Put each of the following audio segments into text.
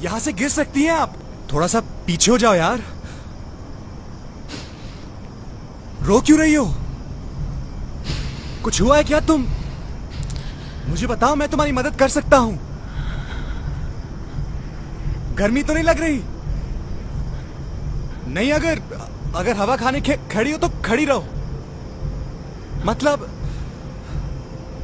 यहाँ से गिर सकती हैं आप। थोड़ा सा पीछे हो जाओ यार। रो क्यों रही हो? कुछ हुआ है क्या? तुम मुझे बताओ, मैं तुम्हारी मदद कर सकता हूं। गर्मी तो नहीं लग रही? नहीं, अगर हवा खाने खड़ी हो तो खड़ी रहो। मतलब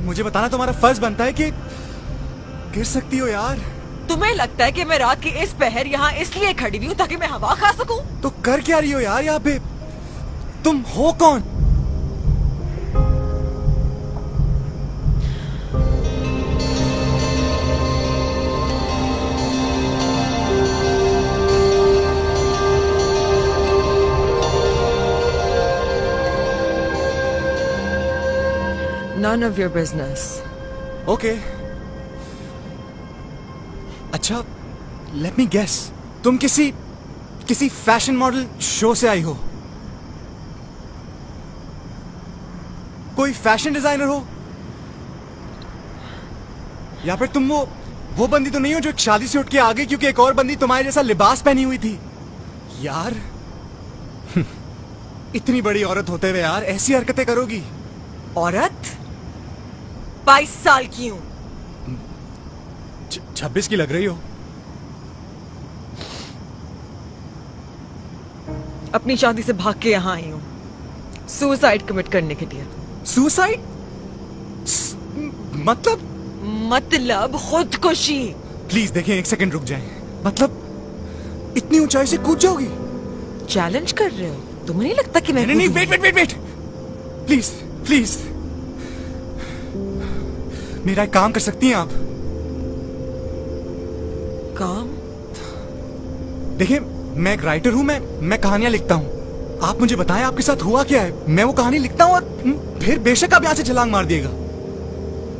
मुझे बताना तुम्हारा फर्ज बनता है कि गिर सकती हो यार। तुम्हें लगता है कि मैं रात के इस पहर यहाँ इसलिए खड़ी हुई हूँ ताकि मैं हवा खा सकूं? तो कर क्या रही हो यार यहाँ पे? तुम हो कौन? None of your business. Okay. अच्छा, लेट मी गेस, तुम किसी फैशन मॉडल शो से आई हो? कोई फैशन डिजाइनर हो? या फिर तुम वो बंदी तो नहीं हो जो एक शादी से उठ के आ गई क्योंकि एक और बंदी तुम्हारे जैसा लिबास पहनी हुई थी? यार इतनी बड़ी औरत होते हुए यार ऐसी हरकतें करोगी? औरत? 22 साल की हूँ। 26 की लग रही हो। अपनी शादी से भाग के यहाँ आई हूँ सुसाइड कमिट करने के लिए। सुसाइड? मतलब खुदकुशी। प्लीज देखें, एक सेकंड रुक जाएं। मतलब इतनी ऊंचाई से कूद जाओगी? चैलेंज कर रहे हो? तुम्हें नहीं लगता कि मैं नहीं, वेट प्लीज प्लीज, मेरा एक काम कर सकती हैं आप? काम? देखिए, मैं एक राइटर हूं, मैं कहानियां लिखता हूं। आप मुझे बताएं आपके साथ हुआ क्या है। मैं वो कहानी लिखता हूं और फिर बेशक आप यहां से छलांग मार दिएगा।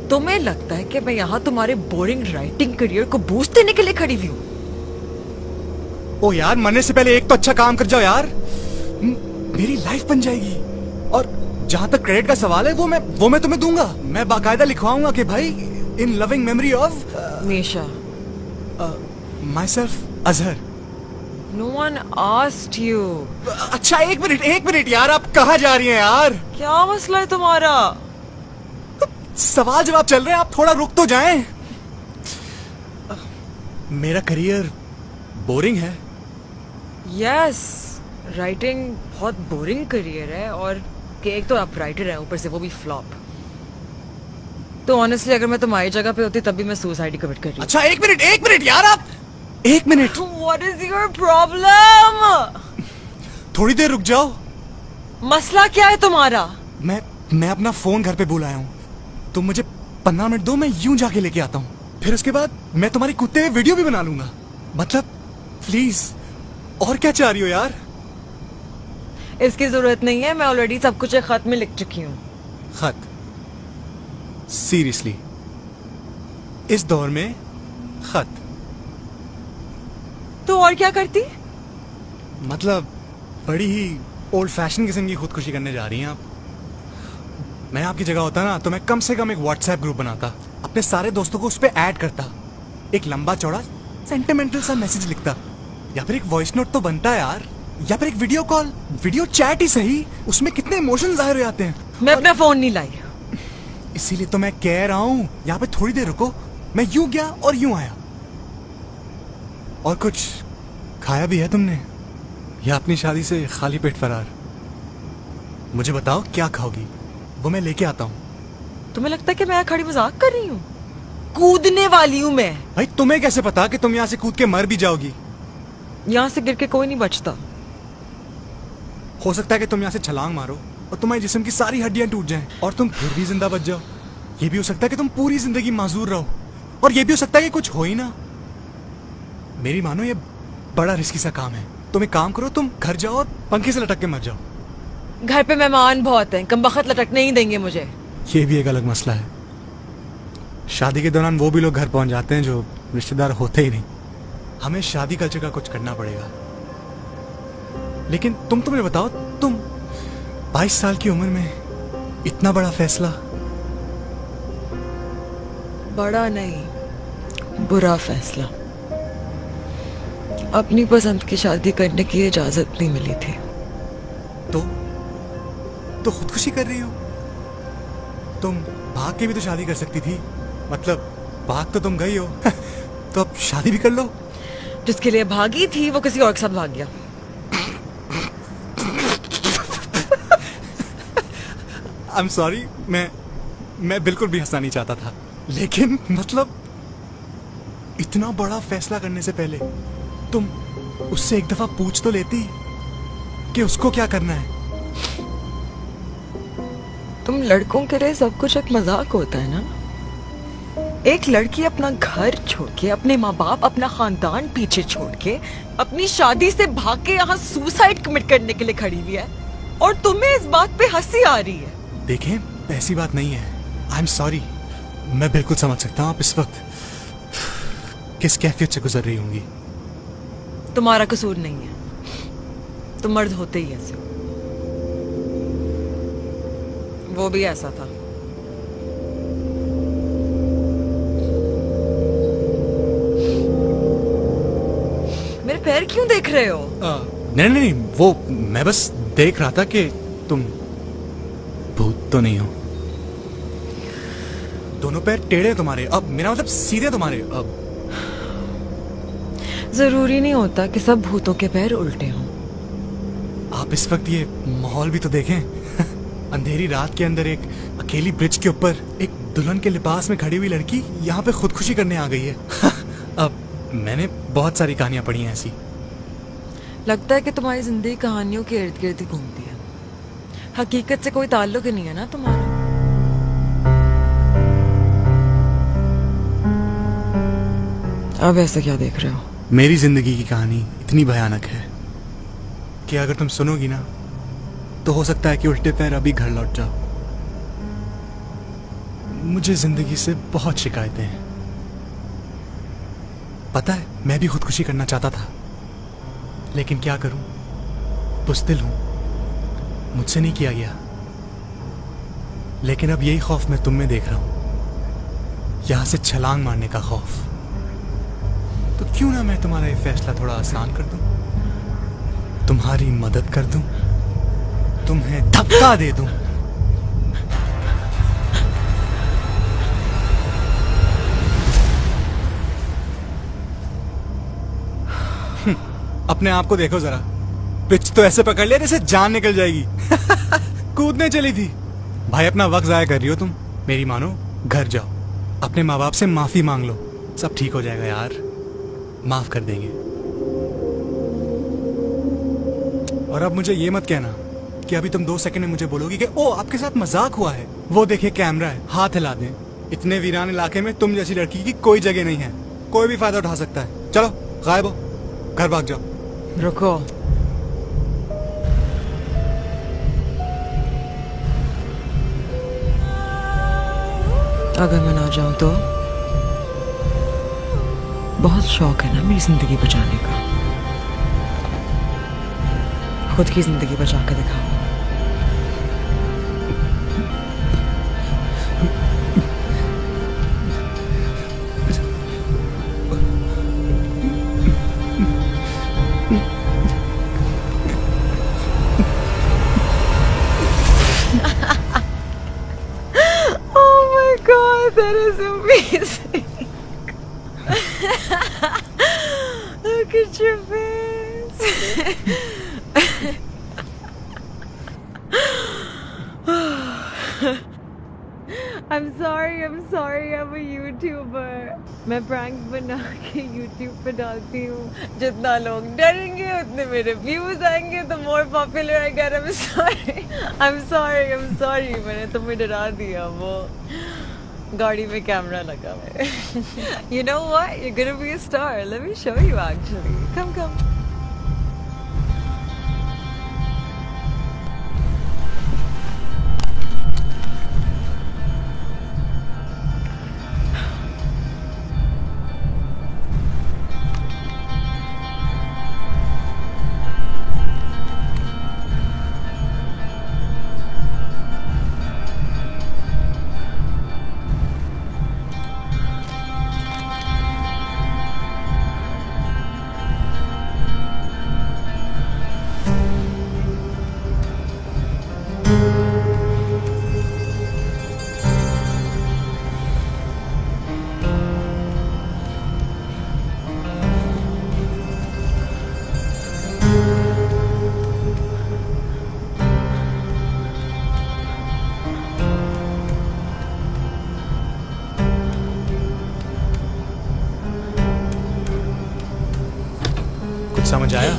तुम्हें लगता है कि मैं यहाँ तुम्हारे बोरिंग राइटिंग करियर को बूस्ट देने के लिए खड़ी हुई हूँ? ओ यार, मरने से पहले एक तो अच्छा काम कर जाओ यार, मेरी लाइफ बन जाएगी। और जहां तक क्रेडिट का सवाल है, वो मैं तुम्हें दूंगा। मैं बाकायदा लिखवाऊंगा कि भाई, in loving memory of Misha, myself Azhar. No one asked you. अच्छा, एक मिनट यार, आप कहाँ जा रही हैं यार? क्या मसला है तुम्हारा? सवाल जवाब चल रहे हैं, आप थोड़ा रुक तो जाएं। मेरा करियर बोरिंग है। यस, राइटिंग बहुत बोरिंग करियर है, और कि एक तो आप राइटर हैं, ऊपर से वो भी फ्लॉप। तो ऑनेस्टली अगर मैं तुम्हारी जगह पे होती तब भी मैं सुसाइड कमिट कर रही। अच्छा, एक मिनट यार, आप एक minute. What is your problem? थोड़ी देर रुक जाओ। मसला क्या है तुम्हारा? मैं अपना फोन घर पे भूल आया हूँ। तुम मुझे 15 मिनट दो, मैं यूं जाके लेके आता हूँ। फिर उसके बाद मैं तुम्हारी कूदते हुए वीडियो भी बना लूंगा। मतलब प्लीज, और क्या चाह रही हो यार? इसकी जरूरत नहीं है, मैं ऑलरेडी सब कुछ एक खत में लिख चुकी हूँ। खत? सीरियसली? इस दौर में खत? तो और क्या करती? मतलब बड़ी ही ओल्ड फैशन किस्म की खुदकुशी करने जा रही हैं आप। मैं आपकी जगह होता ना तो मैं कम से कम एक व्हाट्सएप ग्रुप बनाता, अपने सारे दोस्तों को उस पर ऐड करता, एक लंबा चौड़ा सेंटिमेंटल सा मैसेज लिखता, या फिर एक वॉइस नोट तो बनता है यार, या फिर एक वीडियो कॉल, वीडियो चैट ही सही, उसमें कितने इमोशन जाहिर हो जाते हैं। मैं अपना फोन नहीं लाई। इसीलिए तो मैं कह रहा हूँ, यहाँ पे थोड़ी देर रुको। मैं यूं गया और यूं आया। और कुछ खाया भी है तुमने, या अपनी शादी से खाली पेट फरार? मुझे बताओ क्या खाओगी, वो मैं लेके आता हूँ। तुम्हें लगता है कि मैं खड़ी मजाक कर रही हूँ? कूदने वाली हूँ मैं। भाई तुम्हें कैसे पता कि तुम यहाँ से कूद के मर भी जाओगी? यहाँ से गिर के कोई नहीं बचता। हो सकता है कि तुम यहाँ से छलांग मारो और तुम्हारे जिस्म की सारी हड्डियां टूट जाएं और तुम फिर भी जिंदा बच जाओ। ये भी हो सकता है कि तुम पूरी जिंदगी माजूर रहो, और ये भी हो सकता है कि कुछ हो ही ना। मेरी मानो, ये बड़ा रिस्की सा काम है। तुम एक काम करो, तुम घर जाओ और पंखे से लटक के मर जाओ। घर पे मेहमान बहुत हैं, कमबख्त लटकने नहीं देंगे मुझे। ये भी एक अलग मसला है। शादी के दौरान वो भी लोग घर पहुंच जाते हैं जो रिश्तेदार होते ही नहीं। हमें शादी कल्चर का कुछ करना पड़ेगा। लेकिन तुम मुझे बताओ, तुम 22 साल की उम्र में इतना बड़ा फैसला? बड़ा नहीं, बुरा फैसला। अपनी पसंद की शादी करने की इजाजत नहीं मिली थी। तो खुदकुशी कर रही हो? तुम भाग के भी तो शादी कर सकती थी। मतलब भाग तो तुम गई हो तो अब शादी भी कर लो। जिसके लिए भागी थी वो किसी और के साथ भाग गया। आई एम सॉरी, मैं बिल्कुल भी हंसना नहीं चाहता था, लेकिन मतलब इतना बड़ा फैसला करने से पहले तुम उससे एक दफा पूछ तो लेती कि उसको क्या करना है। तुम लड़कों के लिए सब कुछ एक मजाक होता है ना। एक लड़की अपना घर छोड़ के, अपने माँ बाप, अपना खानदान पीछे छोड़ के, अपनी शादी से भाग के यहाँ सुसाइड कमिट करने के लिए खड़ी हुई है, और तुम्हें इस बात पे हंसी आ रही है। देखें, ऐसी बात नहीं है। आई एम सॉरी, मैं बिल्कुल समझ सकता हूँ आप इस वक्त किस कैफियत से गुजर रही होंगी। तुम्हारा कसूर नहीं है, तुम मर्द होते ही ऐसे हो। वो भी ऐसा था। मेरे पैर क्यों देख रहे हो? नहीं नहीं नहीं, वो मैं बस देख रहा था कि तुम भूत तो नहीं हो। दोनों पैर टेढ़े तुम्हारे, अब मेरा मतलब सीधे तुम्हारे। अब जरूरी नहीं होता कि सब भूतों के पैर उल्टे हों। आप इस वक्त ये माहौल भी तो देखें। अंधेरी रात के अंदर एक अकेली ब्रिज के ऊपर एक दुल्हन के लिबास में खड़ी हुई लड़की यहाँ पे खुदकुशी करने आ गई है। अब मैंने बहुत सारी कहानियां पढ़ी हैं ऐसी। लगता है कि तुम्हारी जिंदगी कहानियों के इर्द गिर्द ही घूमती है। हकीकत से कोई ताल्लुक ही नहीं है ना तुम्हारा। अब ऐसा क्या देख रहे हो? मेरी जिंदगी की कहानी इतनी भयानक है कि अगर तुम सुनोगी ना तो हो सकता है कि उल्टे पैर अभी घर लौट जाओ। मुझे जिंदगी से बहुत शिकायतें हैं। पता है, मैं भी खुदकुशी करना चाहता था, लेकिन क्या करूं, बुज़दिल हूं, मुझसे नहीं किया गया। लेकिन अब यही खौफ मैं तुम में देख रहा हूं, यहां से छलांग मारने का खौफ। तो क्यों ना मैं तुम्हारा ये फैसला थोड़ा आसान कर दूं, तुम्हारी मदद कर दूं, तुम्हें धक्का दे दूं। अपने आप को देखो जरा, पिच तो ऐसे पकड़ लिया जैसे जान निकल जाएगी। कूदने चली थी। भाई अपना वक्त जाया कर रही हो तुम। मेरी मानो, घर जाओ, अपने माँ बाप से माफी मांग लो, सब ठीक हो जाएगा यार, माफ कर देंगे। और अब मुझे ये मत कहना कि अभी तुम 2 सेकंड में मुझे बोलोगी कि ओ आपके साथ मजाक हुआ है, वो देखिए कैमरा है, हाथ हिला दें। इतने वीरान इलाके में तुम जैसी लड़की की कोई जगह नहीं है, कोई भी फायदा उठा सकता है। चलो गायब हो, घर भाग जाओ। रुको, अगर मैं ना जाऊं तो? बहुत शौक है ना मेरी जिंदगी बचाने का। खुद की जिंदगी बचा के दिखाओ। Oh my God, that is amazing. Look at your face. I'm sorry, I'm a YouTuber. मैं pranks बना के YouTube पे डालती हूँ। जितना लोग डरेंगे उतने मेरे views आएंगे, the more popular I get. I'm sorry. मैंने तुम्हें डरा दिया। वो गाड़ी में कैमरा लगा हुआ है। You know what? You're gonna be a star. Let me show you actually. Come. समझ आया?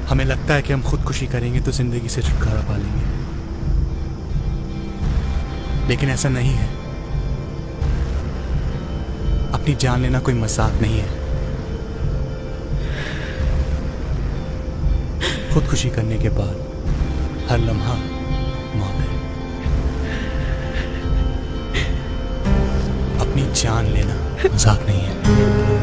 हमें लगता है कि हम खुदकुशी करेंगे तो जिंदगी से छुटकारा पा लेंगे, लेकिन ऐसा नहीं है। अपनी जान लेना कोई मजाक नहीं है। खुदकुशी करने के बाद हर लम्हा मौत है। अपनी जान लेना मजाक नहीं है।